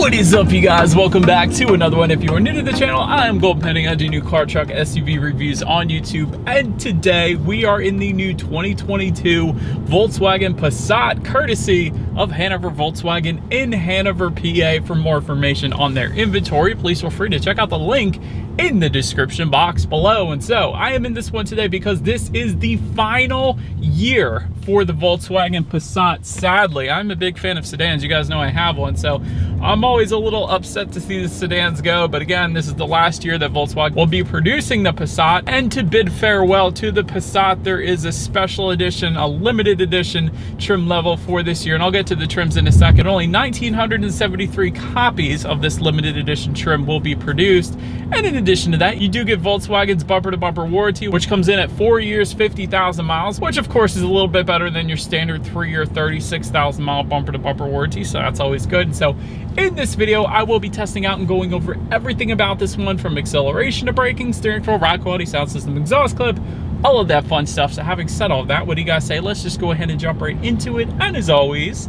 What is up, you guys? Welcome back to another one. If you are new to the channel, I am Gold Pending. I do new car, truck, SUV reviews on YouTube, and today we are in the new 2022 Volkswagen Passat, courtesy of Hanover Volkswagen in Hanover, PA. For more information on their inventory, please feel free to check out the link in the description box below. And so I am in this one today because this is the final year for the Volkswagen Passat. Sadly, I'm a big fan of sedans. You guys know I have one, so I'm always a little upset to see the sedans go. But again, this is the last year that Volkswagen will be producing the Passat. And to bid farewell to the Passat, there is a special edition, a limited edition trim level for this year. And I'll get to the trims in a second. Only 1,973 copies of this limited edition trim will be produced. And in addition to that, you do get Volkswagen's bumper-to-bumper warranty, which comes in at 4 years, 50,000 miles, which of course is a little bit better than your standard 3-year, 36,000 mile bumper-to-bumper warranty, so that's always good. So in this video, I will be testing out and going over everything about this one, from acceleration to braking, steering feel, ride quality, sound system, exhaust clip, all of that fun stuff. So having said all of that, what do you guys say? Let's just go ahead and jump right into it. And as always,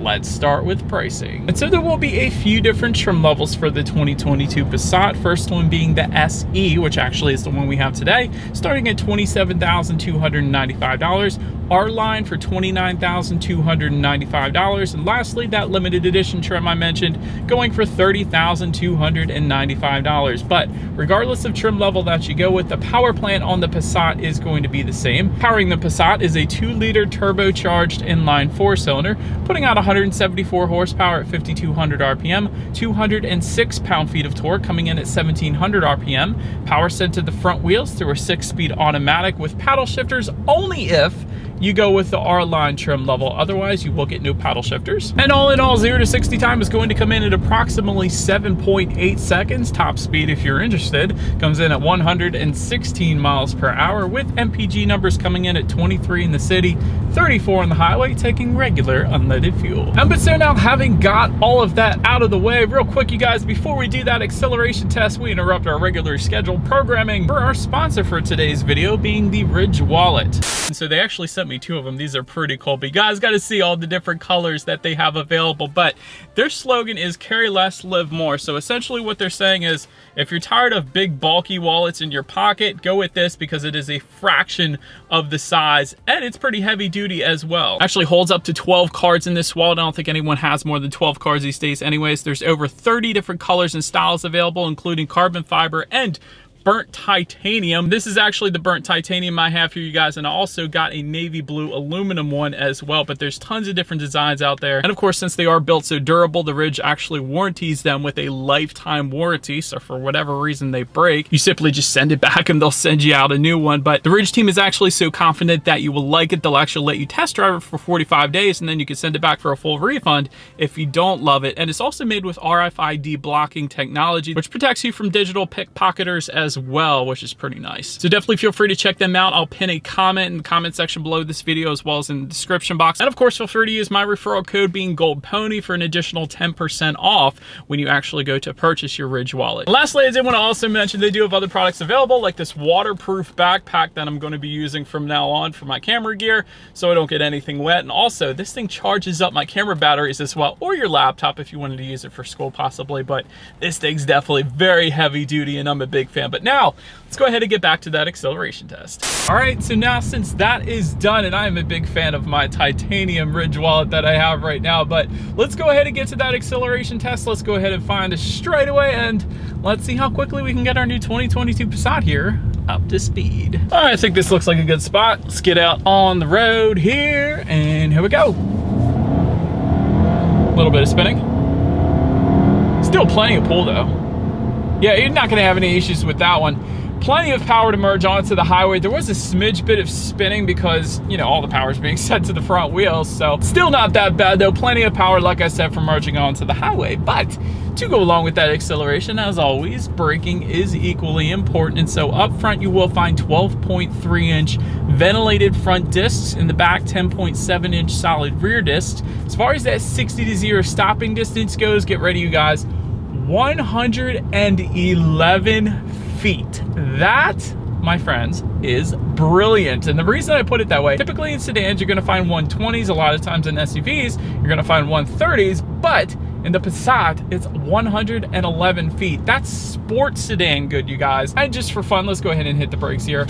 let's start with pricing. And so there will be a few different trim levels for the 2022 Passat. First one being the SE, which actually is the one we have today, starting at $27,295. R line for $29,295. And lastly, that limited edition trim I mentioned, going for $30,295. But regardless of trim level that you go with, the power plant on the Passat is going to be the same. Powering the Passat is a 2-liter turbocharged inline 4-cylinder, putting out 174 horsepower at 5,200 RPM, 206 pound-feet of torque, coming in at 1,700 RPM. Power sent to the front wheels through a 6-speed automatic with paddle shifters only if you go with the R-Line trim level. Otherwise, you will get no paddle shifters. And all in all, 0 to 60 time is going to come in at approximately 7.8 seconds. Top speed, if you're interested, comes in at 116 miles per hour, with MPG numbers coming in at 23 in the city, 34 on the highway, taking regular unleaded fuel. But so now, having got all of that out of the way, real quick, you guys, before we do that acceleration test, we interrupt our regular scheduled programming for our sponsor for today's video, being the Ridge Wallet. And so they actually sent me 2 of them. These are pretty cool, but you guys got to see all the different colors that they have available. But their slogan is carry less, live more. So essentially what they're saying is, if you're tired of big bulky wallets in your pocket, go with this because it is a fraction of the size, and it's pretty heavy duty as well. Actually holds up to 12 cards in this wallet. I don't think anyone has more than 12 cards these days anyways. There's over 30 different colors and styles available, including carbon fiber and burnt titanium. This is actually the burnt titanium I have here, you guys, and I also got a navy blue aluminum one as well. But there's tons of different designs out there, and of course, since they are built so durable, the Ridge actually warranties them with a lifetime warranty. So for whatever reason they break, you simply just send it back and they'll send you out a new one. But the Ridge team is actually so confident that you will like it, they'll actually let you test drive it for 45 days, and then you can send it back for a full refund if you don't love it. And it's also made with RFID blocking technology, which protects you from digital pickpocketers as well, which is pretty nice. So definitely feel free to check them out. I'll pin a comment in the comment section below this video, as well as in the description box. And of course, feel free to use my referral code, being Gold Pony, for an additional 10% off when you actually go to purchase your Ridge Wallet. And lastly, I did want to also mention they do have other products available, like this waterproof backpack that I'm going to be using from now on for my camera gear, so I don't get anything wet. And also, this thing charges up my camera batteries as well, or your laptop if you wanted to use it for school possibly. But this thing's definitely very heavy duty, and I'm a big fan. But now, let's go ahead and get back to that acceleration test. All right, so now since that is done, and I am a big fan of my titanium Ridge Wallet that I have right now, but let's go ahead and get to that acceleration test. Let's go ahead and find a straightaway, and let's see how quickly we can get our new 2022 Passat here up to speed. All right, I think this looks like a good spot. Let's get out on the road here, and here we go. A little bit of spinning. Still plenty of pull though. Yeah, you're not gonna have any issues with that one. Plenty of power to merge onto the highway. There was a smidge bit of spinning because, you know, all the power is being sent to the front wheels. So still not that bad though. Plenty of power, like I said, for merging onto the highway. But to go along with that acceleration, as always, braking is equally important. And so up front, you will find 12.3-inch ventilated front discs. In the back, 10.7-inch solid rear discs. As far as that 60 to 0 stopping distance goes, get ready, you guys. 111 feet. That, my friends, is brilliant. And the reason I put it that way, typically in sedans, you're gonna find 120s. A lot of times in SUVs, you're gonna find 130s, but In the Passat, it's 111 feet. That's sports sedan good, you guys. And just for fun, let's go ahead and hit the brakes here.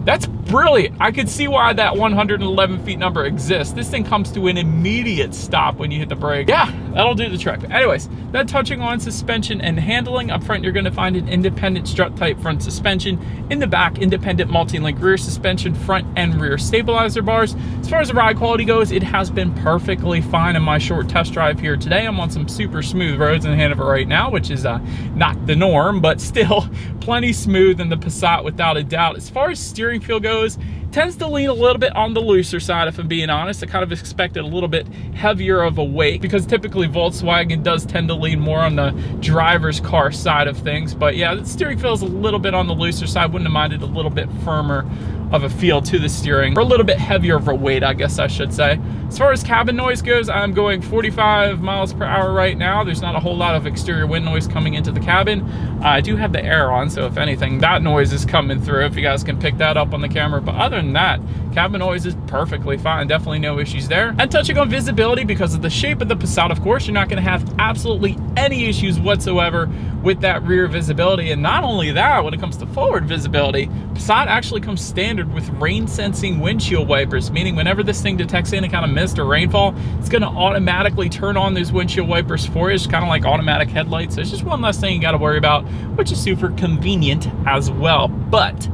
That's brilliant. I could see why that 111 feet number exists. This thing comes to an immediate stop when you hit the brake. Yeah, that'll do the trick. Anyways, then touching on suspension and handling. Up front, you're gonna find an independent strut type front suspension. In the back, independent multi-link rear suspension, front and rear stabilizer bars. As far as the ride quality goes, it has been perfectly fine in my short test drive here today. I'm on some super smooth roads in Hanover right now, which is not the norm, but still plenty smooth in the Passat without a doubt. As far as steering feel goes, tends to lean a little bit on the looser side, if I'm being honest. I kind of expected a little bit heavier of a weight because typically Volkswagen does tend to lean more on the driver's car side of things. But yeah, the steering feels a little bit on the looser side. Wouldn't have minded a little bit firmer of a feel to the steering, or a little bit heavier of a weight, I guess I should say. As far as cabin noise goes, I'm going 45 miles per hour right now. There's not a whole lot of exterior wind noise coming into the cabin. I do have the air on, so if anything, that noise is coming through, if you guys can pick that up on the camera. But other than that, cabin noise is perfectly fine. Definitely no issues there. And touching on visibility, because of the shape of the Passat, of course, you're not gonna have absolutely any issues whatsoever with that rear visibility. And not only that, when it comes to forward visibility, Passat actually comes standard with rain sensing windshield wipers, meaning whenever this thing detects any kind of mist or rainfall, it's going to automatically turn on those windshield wipers for you. It's kind of like automatic headlights. So it's just one less thing you got to worry about, which is super convenient as well. But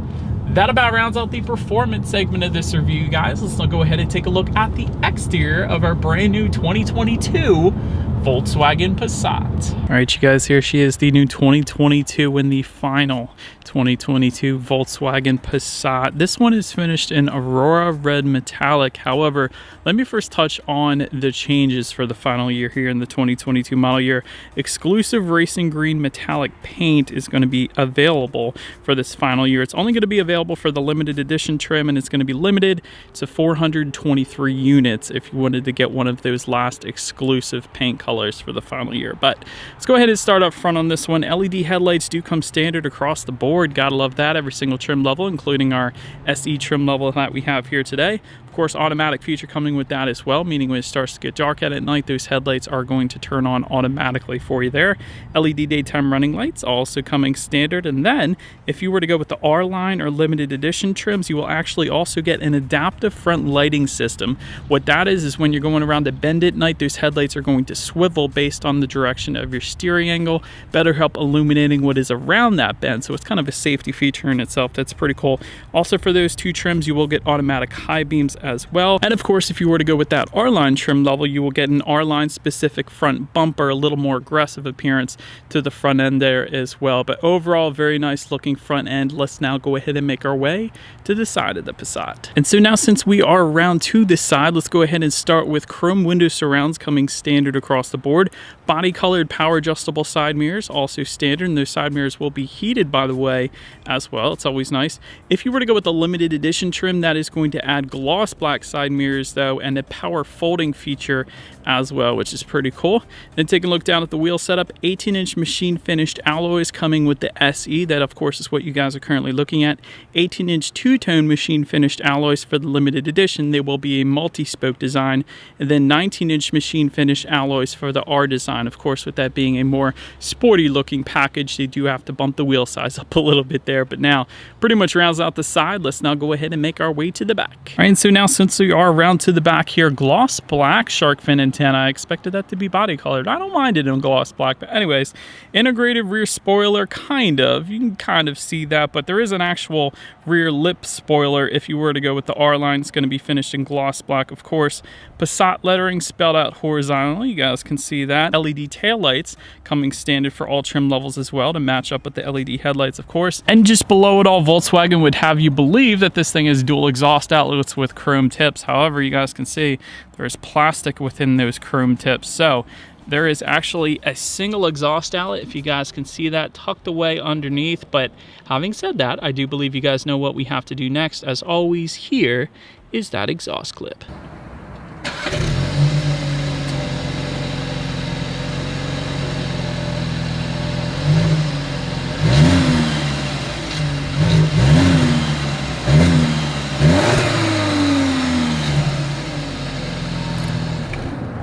that about rounds out the performance segment of this review, guys. Let's now go ahead and take a look at the exterior of our brand new 2022 Volkswagen Passat. All right, you guys, here she is, the new 2022 and the final 2022 Volkswagen Passat. This one is finished in Aurora Red Metallic. However, let me first touch on the changes for the final year here in the 2022 model year. Exclusive Racing Green Metallic paint is going to be available for this final year. It's only going to be available for the limited edition trim, and it's going to be limited to 423 units if you wanted to get one of those last exclusive paint colors for the final year. But let's go ahead and start up front on this one. LED headlights do come standard across the board. Gotta love that. Every single trim level, including our SE trim level that we have here today. Of course, automatic feature coming with that as well, meaning when it starts to get dark out at night, those headlights are going to turn on automatically for you there. LED daytime running lights also coming standard. And then if you were to go with the R line or limited edition trims, you will actually also get an adaptive front lighting system. What that is when you're going around a bend at night, those headlights are going to swivel based on the direction of your steering angle, better help illuminating what is around that bend. So it's kind of a safety feature in itself. That's pretty cool. Also, for those two trims, you will get automatic high beams as well. And of course, if you were to go with that R-Line trim level, you will get an R-Line specific front bumper, a little more aggressive appearance to the front end there as well. But overall, very nice looking front end. Let's now go ahead and make our way to the side of the Passat. And so now, since we are around to this side, let's go ahead and start with chrome window surrounds coming standard across the board. Body colored power adjustable side mirrors also standard, and those side mirrors will be heated, by the way, as well. It's always nice. If you were to go with the limited edition trim, that is going to add gloss black side mirrors though, and a power folding feature as well, which is pretty cool. Then taking a look down at the wheel setup, 18-inch machine finished alloys coming with the SE. That of course is what you guys are currently looking at. 18-inch two-tone machine finished alloys for the limited edition. They will be a multi-spoke design. And then 19-inch machine finished alloys for the R design. Of course, with that being a more sporty looking package, they do have to bump the wheel size up a little bit there. But now pretty much rounds out the side. Let's now go ahead and make our way to the back. All right, and so now since we are around to the back here, gloss black shark fin antenna. I expected that to be body colored. I don't mind it in gloss black, but anyways, integrated rear spoiler, kind of. You can kind of see that, but there is an actual rear lip spoiler. If you were to go with the R line, it's going to be finished in gloss black, of course. Passat lettering spelled out horizontally. You guys can see that. LED taillights coming standard for all trim levels as well to match up with the LED headlights, of course. And just below it all, Volkswagen would have you believe that this thing is dual exhaust outlets with chrome tips. However, you guys can see there is plastic within those chrome tips. So there is actually a single exhaust outlet, if you guys can see that, tucked away underneath. But having said that, I do believe you guys know what we have to do next. As always, here is that exhaust clip.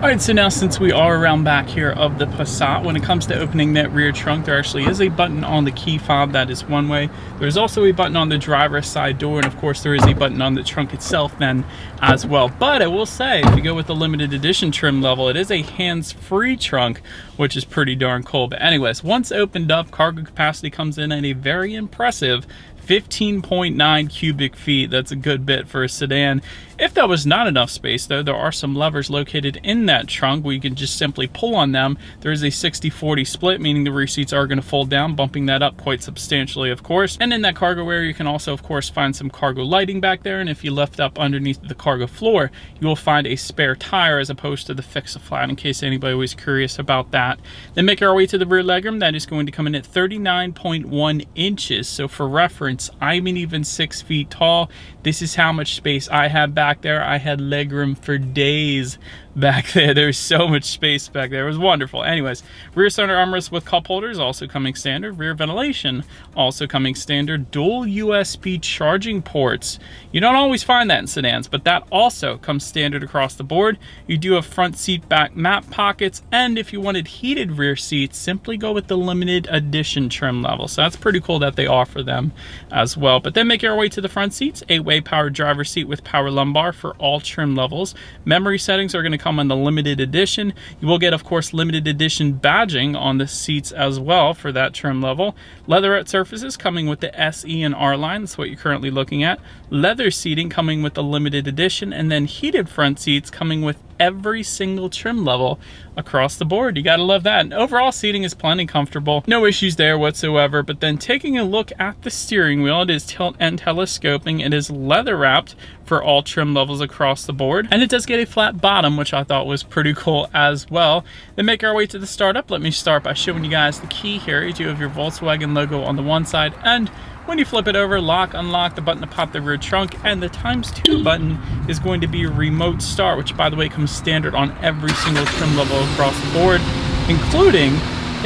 All right, so now since we are around back here of the Passat, when it comes to opening that rear trunk, there actually is a button on the key fob. That is one way. There's also a button on the driver's side door, and of course there is a button on the trunk itself then as well. But I will say, if you go with the limited edition trim level, it is a hands-free trunk, which is pretty darn cool. But anyways, once opened up, cargo capacity comes in at a very impressive 15.9 cubic feet. That's a good bit for a sedan. If that was not enough space though, there are some levers located in that trunk where you can just simply pull on them. There is a 60-40 split, meaning the rear seats are going to fold down, bumping that up quite substantially, of course. And in that cargo area, you can also, of course, find some cargo lighting back there. And if you lift up underneath the cargo floor, you will find a spare tire as opposed to the fix-a-flat, in case anybody was curious about that. Then make our way to the rear legroom. That is going to come in at 39.1 inches. So for reference, I'm an even 6 feet tall. This is how much space I have back there. I had legroom for days back there. There's so much space back there. It was wonderful. Anyways, rear center armrest with cup holders also coming standard. Rear ventilation also coming standard. Dual USB charging ports. You don't always find that in sedans, but that also comes standard across the board. You do have front seat back map pockets, and if you wanted heated rear seats, simply go with the limited edition trim level. So that's pretty cool that they offer them as well. But then make your way to the front seats. 8-way power driver seat with power lumbar for all trim levels. Memory settings are going to come on the limited edition. You will get, of course, limited edition badging on the seats as well for that trim level. Leatherette surfaces coming with the SE and R line. That's what you're currently looking at. Leather seating coming with the limited edition, and then heated front seats coming with every single trim level across the board. You gotta love that. And overall seating is plenty comfortable. No issues there whatsoever. But then taking a look at the steering wheel, it is tilt and telescoping. It is leather wrapped for all trim levels across the board. And it does get a flat bottom, which I thought was pretty cool as well. Then make our way to the startup. Let me start by showing you guys the key here. You do have your Volkswagen logo on the one side, and when you flip it over, lock, unlock, the button to pop the rear trunk, and the ×2 button is going to be remote start, which by the way comes standard on every single trim level across the board, including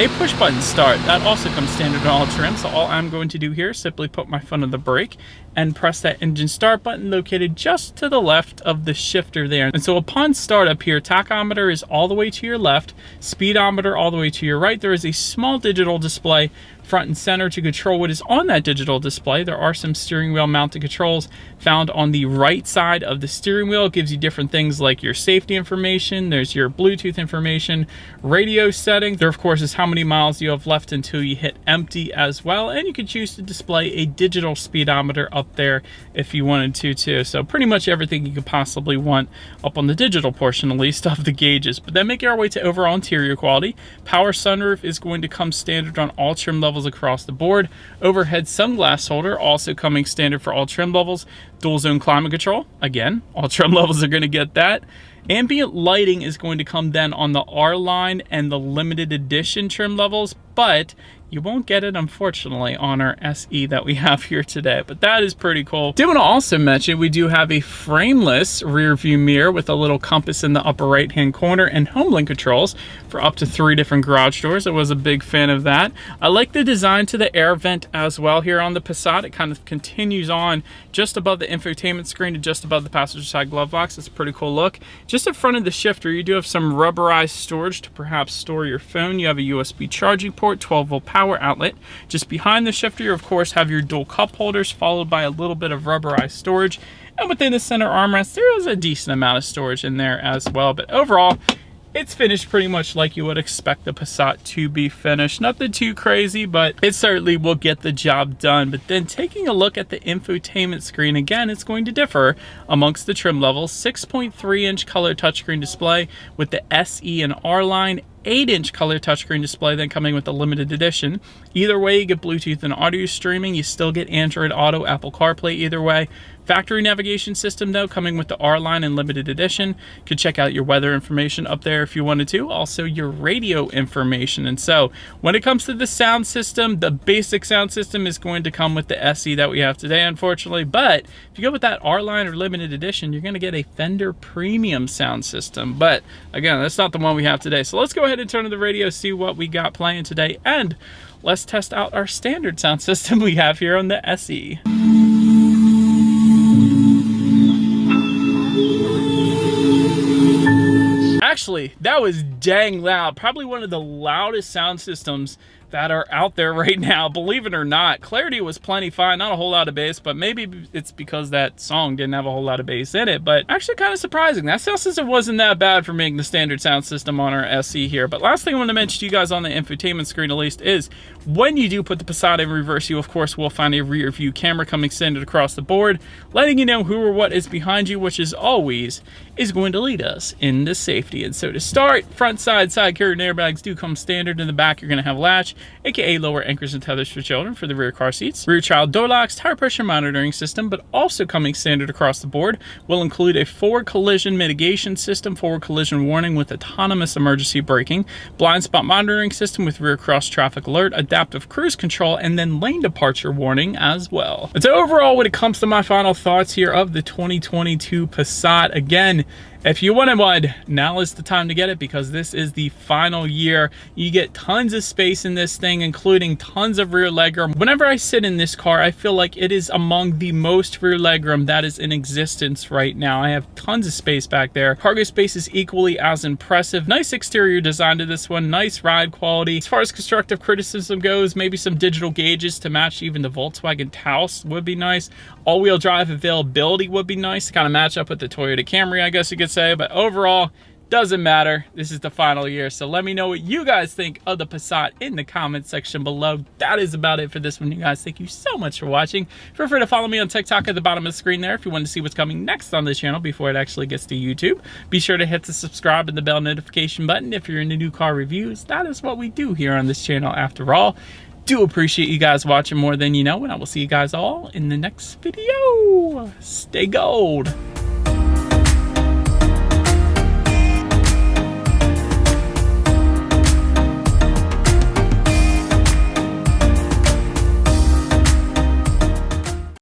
a push button start. That also comes standard on all trims. So all I'm going to do here is simply put my foot on the brake and press that engine start button located just to the left of the shifter there. And so upon startup here, tachometer is all the way to your left, speedometer all the way to your right. There is a small digital display front and center to control what is on that digital display. There are some steering wheel mounted controls found on the right side of the steering wheel. It gives you different things like your safety information. There's your Bluetooth information, radio settings. There, of course, is how many miles you have left until you hit empty as well. And you can choose to display a digital speedometer up there if you wanted to too. So pretty much everything you could possibly want up on the digital portion, at least, of the gauges. But then make our way to overall interior quality. Power sunroof is going to come standard on all trim levels across the board. Overhead sunglass holder also coming standard for all trim levels. Dual zone climate control, again, all trim levels are going to get that. Ambient lighting is going to come then on the R line and the limited edition trim levels, but you won't get it, unfortunately, on our SE that we have here today, but that is pretty cool. Did want to also mention we do have a frameless rear view mirror with a little compass in the upper right hand corner and HomeLink controls for up to 3 different garage doors. I was a big fan of that. I like the design to the air vent as well here on the Passat. It kind of continues on just above the infotainment screen to just above the passenger side glove box. It's a pretty cool look. Just in front of the shifter, you do have some rubberized storage to perhaps store your phone. You have a USB charging port, 12-volt power outlet. Just behind the shifter, you of course have your dual cup holders, followed by a little bit of rubberized storage. And within the center armrest, there is a decent amount of storage in there as well. But overall, it's finished pretty much like you would expect the Passat to be finished. Nothing too crazy, but it certainly will get the job done. But then taking a look at the infotainment screen, again, it's going to differ amongst the trim levels. 6.3-inch color touchscreen display with the SE and R line. 8-inch color touchscreen display then coming with the limited edition. Either way, you get Bluetooth and audio streaming. You still get Android Auto, Apple CarPlay either way. Factory navigation system though, coming with the R line and limited edition. You could check out your weather information up there if you wanted to. Also your radio information. And so when it comes to the sound system, the basic sound system is going to come with the SE that we have today, unfortunately. But if you go with that R line or limited edition, you're going to get a Fender premium sound system. But again, that's not the one we have today. So let's go ahead and turn to the radio, see what we got playing today, and let's test out our standard sound system we have here on the SE. Actually, that was dang loud. Probably one of the loudest sound systems that are out there right now, believe it or not. Clarity was plenty fine, not a whole lot of bass, but maybe it's because that song didn't have a whole lot of bass in it, but actually kind of surprising. That sound system wasn't that bad for making the standard sound system on our SE here. But last thing I want to mention to you guys on the infotainment screen at least is when you do put the Passat in reverse, you of course will find a rear view camera coming centered across the board, letting you know who or what is behind you, which is always is going to lead us into safety. And so to start, front side carrier and airbags do come standard. In the back, you're going to have latch, aka lower anchors and tethers for children for the rear car seats. Rear child door locks, tire pressure monitoring system, but also coming standard across the board will include a forward collision mitigation system, forward collision warning with autonomous emergency braking, blind spot monitoring system with rear cross traffic alert, adaptive cruise control, and then lane departure warning as well. But so overall, when it comes to my final thoughts here of the 2022 Passat, again, if you wanted one, now is the time to get it because this is the final year. You get tons of space in this thing, including tons of rear legroom. Whenever I sit in this car, I feel like it is among the most rear legroom that is in existence right now. I have tons of space back there. Cargo space is equally as impressive. Nice exterior design to this one, nice ride quality. As far as constructive criticism goes, maybe some digital gauges to match even the Volkswagen Taos would be nice. All-wheel drive availability would be nice to kind of match up with the Toyota Camry, I guess you could say, but overall, doesn't matter. This is the final year, so let me know what you guys think of the Passat in the comment section below. That is about it for this one, you guys. Thank you so much for watching. Feel free to follow me on TikTok at the bottom of the screen there if you want to see what's coming next on this channel before it actually gets to YouTube. Be sure to hit the subscribe and the bell notification button if you're into new car reviews. That is what we do here on this channel after all. Do appreciate you guys watching more than you know, and I will see you guys all in the next video. Stay gold.